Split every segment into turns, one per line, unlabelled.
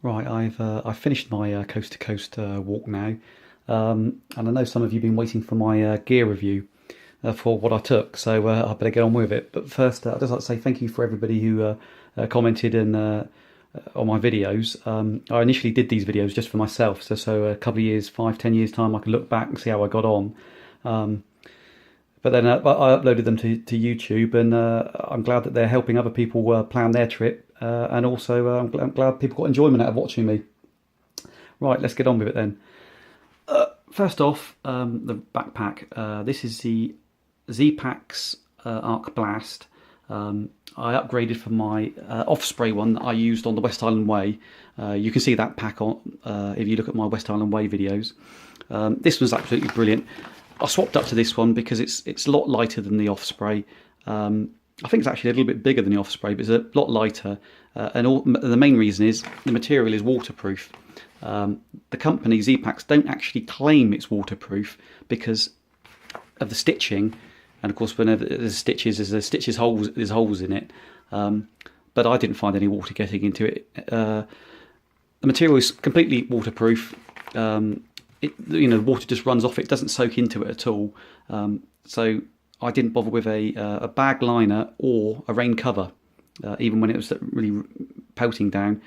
Right, I've finished my coast to coast walk now, and I know some of you have been waiting for my gear review for what I took, so I better get on with it. But first, I'd just like to say thank you for everybody who commented and on my videos. I initially did these videos just for myself, so a couple of years, 5, 10 years time, I can look back and see how I got on. But then I uploaded them to YouTube, and I'm glad that they're helping other people plan their trip. And also, I'm glad people got enjoyment out of watching me. Right, let's get on with it then. First off, the backpack. This is the Zpacks Arc Blast. I upgraded from my off-spray one that I used on the West Island Way. You can see that pack on if you look at my West Island Way videos. This one's absolutely brilliant. I swapped up to this one because it's a lot lighter than the off-spray. I think it's actually a little bit bigger than the off-spray, but it's a lot lighter. The main reason is the material is waterproof. The company, Zpacks, don't actually claim it's waterproof because of the stitching. And of course, whenever there's stitches, there's holes in it. But I didn't find any water getting into it. The material is completely waterproof. The water just runs off it. It doesn't soak into it at all. So I didn't bother with a bag liner or a rain cover, even when it was really pelting down.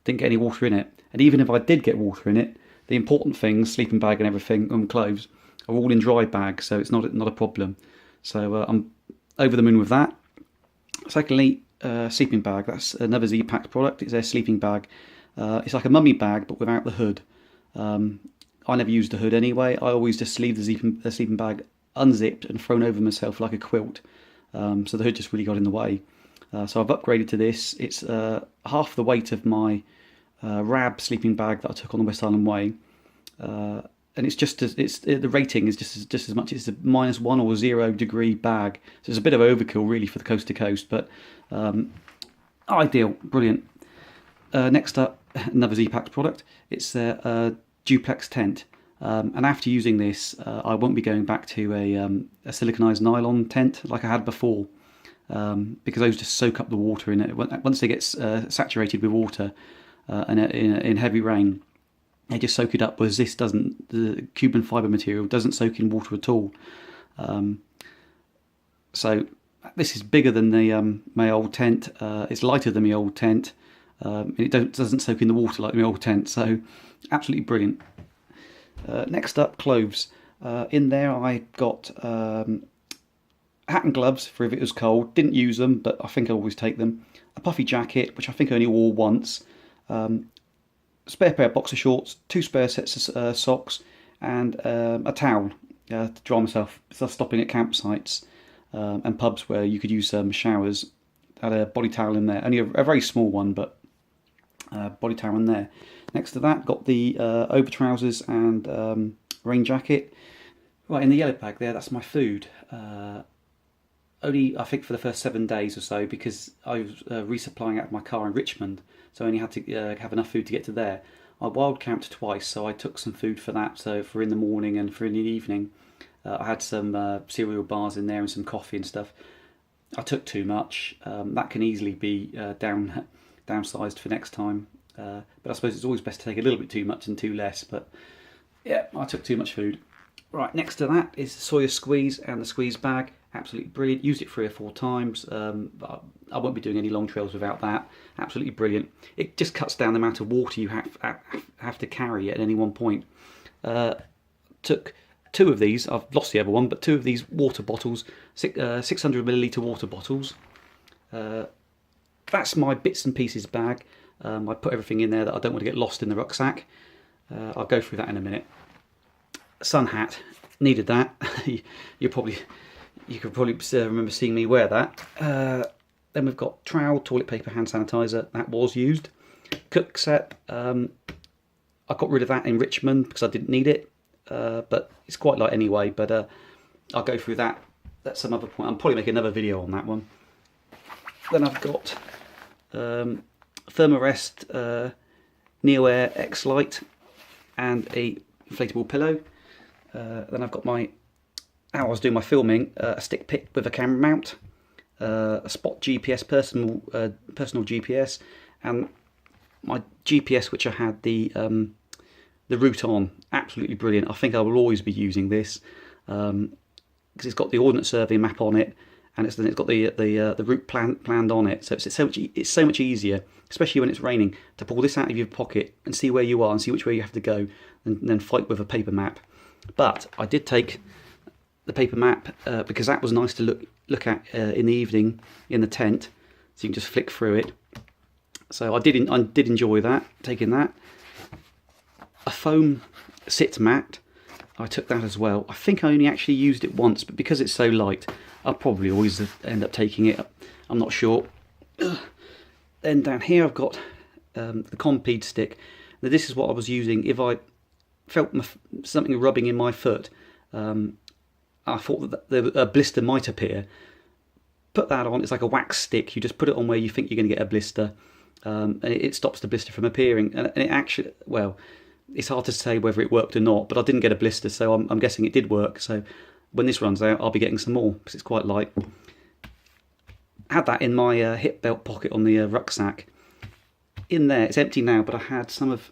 Didn't get any water in it. And even if I did get water in it, the important things, sleeping bag and everything, and clothes, are all in dry bags, so it's not a problem. So I'm over the moon with that. Secondly, sleeping bag. That's another Zpacks product. It's their sleeping bag. It's like a mummy bag, but without the hood. I never used the hood anyway. I always just leave the sleeping bag unzipped and thrown over myself like a quilt. So the hood just really got in the way. So I've upgraded to this. It's half the weight of my Rab sleeping bag that I took on the West Island Way. And the rating is just as much. It's a -1 or 0 degree bag. So it's a bit of overkill really for the coast to coast, but ideal, brilliant. Next up, another Zpacks product. It's their Duplex tent. And after using this, I won't be going back to a siliconized nylon tent like I had before, because those just soak up the water in it. Once they get saturated with water and in heavy rain, they just soak it up, whereas this doesn't. The Cuban fibre material doesn't soak in water at all. So this is bigger than my old tent. It's lighter than my old tent. It doesn't soak in the water like my old tent. So absolutely brilliant. Next up, clothes. In there I got hat and gloves for if it was cold. Didn't use them, but I think I always take them. A puffy jacket, which I think I only wore once. Spare pair of boxer shorts, 2 spare sets of socks, and a towel to dry myself. So stopping at campsites and pubs where you could use showers. I had a body towel in there, only a very small one, but body towel in there. Next to that, got the over trousers and rain jacket. Right, in the yellow bag there, that's my food. Only, I think, for the first 7 days or so, because I was resupplying out of my car in Richmond, so I only had to have enough food to get to there. I wild camped twice, so I took some food for that, so for in the morning and for in the evening. I had some cereal bars in there and some coffee and stuff. I took too much. That can easily be downsized for next time. But I suppose it's always best to take a little bit too much and too less. But yeah, I took too much food. Right, next to that is the Sawyer Squeeze and the Squeeze bag. Absolutely brilliant. Used it 3 or 4 times. But I won't be doing any long trails without that. Absolutely brilliant. It just cuts down the amount of water you have to carry at any one point. Took 2 of these. I've lost the other one, but 2 of these water bottles, 600ml water bottles. That's my bits and pieces bag. I put everything in there that I don't want to get lost in the rucksack. I'll go through that in a minute. Sun hat, needed that. you could probably remember seeing me wear that. Then we've got trowel, toilet paper, hand sanitizer. That was used. Cook set. I got rid of that in Richmond because I didn't need it. But it's quite light anyway. But I'll go through that at some other point. I'll probably make another video on that one. Then I've got Therm-a-Rest NeoAir XLite and a inflatable pillow. Then I've got how I was doing my filming, a stick pick with a camera mount, a Spot GPS personal GPS, and my GPS, which I had the route on, absolutely brilliant. I think I will always be using this because it's got the Ordnance Survey map on it, and it's got the route planned on it. So it's so much easier, especially when it's raining, to pull this out of your pocket and see where you are and see which way you have to go, and then fight with a paper map. But I did take the paper map because that was nice to look at in the evening in the tent, so you can just flick through it. So I did enjoy that, taking that. A foam sit mat, I took that as well. I think I only actually used it once, but because it's so light, I'll probably always end up taking it. I'm not sure. Then down here I've got the Compede stick. Now this is what I was using if I felt something rubbing in my foot. I thought that a blister might appear. Put that on. It's like a wax stick. You just put it on where you think you're going to get a blister, and it stops the blister from appearing. And it actually, well, it's hard to say whether it worked or not, but I didn't get a blister, so I'm guessing it did work. So when this runs out, I'll be getting some more because it's quite light. Had that in my hip belt pocket on the rucksack. In there, it's empty now, but I had some of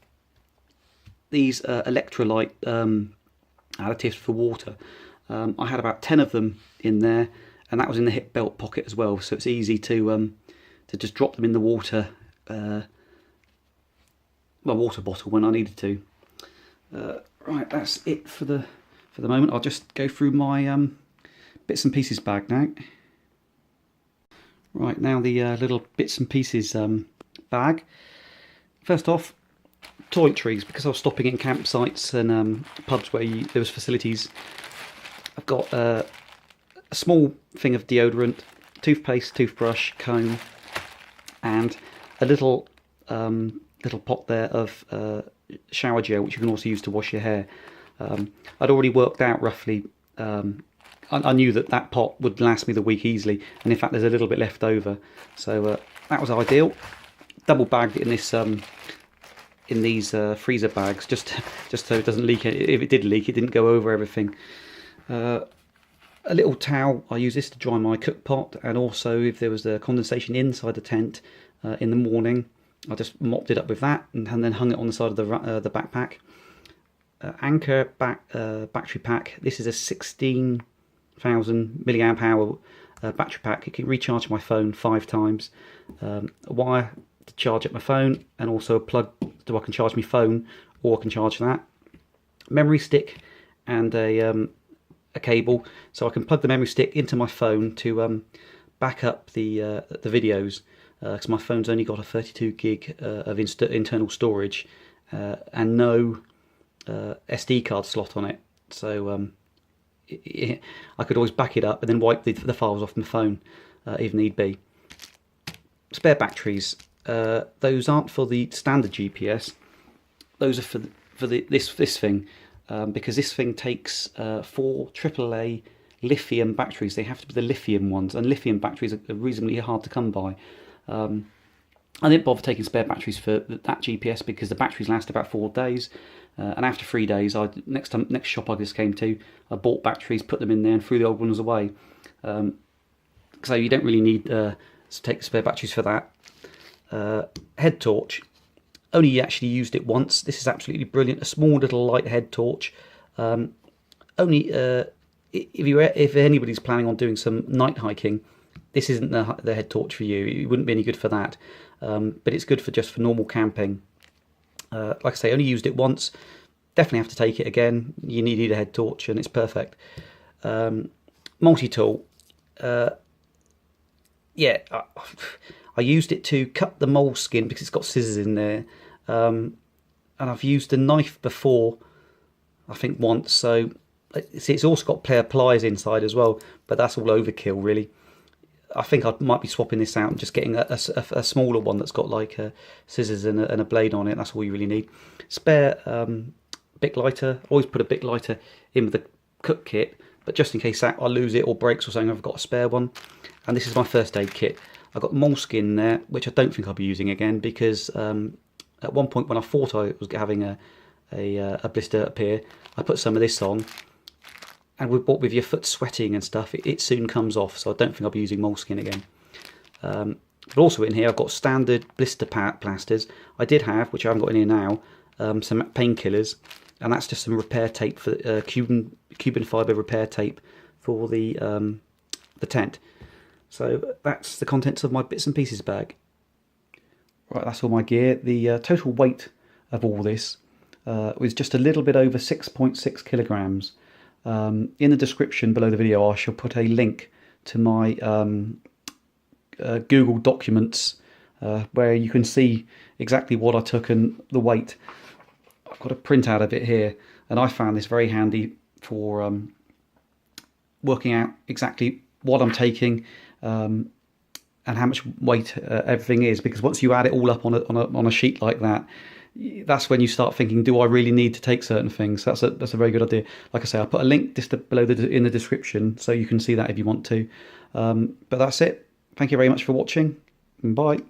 these electrolyte additives for water. I had about 10 of them in there, and that was in the hip belt pocket as well. So it's easy to just drop them in the water, my water bottle when I needed to. Right, that's it for the moment. I'll just go through my bits and pieces bag now. Right, now the little bits and pieces bag. First off, toiletries, because I was stopping in campsites and pubs where there was facilities. I've got a small thing of deodorant, toothpaste, toothbrush, comb, and a little pot there of shower gel, which you can also use to wash your hair. I'd already worked out roughly. I knew that pot would last me the week easily, and in fact, there's a little bit left over, so that was ideal. Double bagged it in this. In these freezer bags, just so it doesn't leak. If it did leak, it didn't go over everything. A little towel. I use this to dry my cook pot, and also if there was condensation inside the tent in the morning, I just mopped it up with that and then hung it on the side of the backpack. Anchor battery pack. This is a 16,000 milliamp hour battery pack. It can recharge my phone 5 times. A wire to charge up my phone, and also a plug so I can charge my phone, or I can charge that. Memory stick and a cable, so I can plug the memory stick into my phone to back up the videos, because my phone's only got a 32 gig of internal storage and no SD card slot on it, so I could always back it up and then wipe the files off my phone if need be. Spare batteries. Those aren't for the standard GPS. Those are for this thing, because this thing takes 4 AAA lithium batteries. They have to be the lithium ones, and lithium batteries are reasonably hard to come by. I didn't bother taking spare batteries for that GPS because the batteries last about 4 days, and after 3 days, next shop I just came to, I bought batteries, put them in there, and threw the old ones away. So you don't really need to take spare batteries for that. Head torch. Only actually used it once. This is absolutely brilliant. A small little light head torch. If anybody's planning on doing some night hiking, this isn't the head torch for you. It wouldn't be any good for that. But it's good for normal camping. Like I say, only used it once. Definitely have to take it again. You need a head torch, and it's perfect. Multi-tool. Yeah, I used it to cut the moleskin because it's got scissors in there, and I've used a knife before, I think once. So it's also got pair of pliers inside as well, but that's all overkill really. I think I might be swapping this out and just getting a smaller one that's got like scissors and a blade on it. That's all you really need. Spare Bic lighter. Always put a Bic lighter in with the cook kit, but just in case I lose it or breaks or something, I've got a spare one. And this is my first aid kit. I've got moleskin there, which I don't think I'll be using again, because at one point when I thought I was having a blister appear, I put some of this on, and with your foot sweating and stuff, it soon comes off, so I don't think I'll be using moleskin again. But also in here I've got standard blister plasters. I did have, which I haven't got in here now, some painkillers, and that's just some repair tape for Cuban fibre repair tape for the tent. So that's the contents of my bits and pieces bag. Right, that's all my gear. The total weight of all this was just a little bit over 6.6 kilograms. In the description below the video I shall put a link to my Google Documents where you can see exactly what I took and the weight. I've got a printout of it here, and I found this very handy for working out exactly what I'm taking and how much weight everything is, because once you add it all up on a sheet like that, that's when you start thinking, do I really need to take certain things? So that's a very good idea. Like I say, I'll put a link just below in the description so you can see that if you want to. But that's it. Thank you very much for watching, and bye.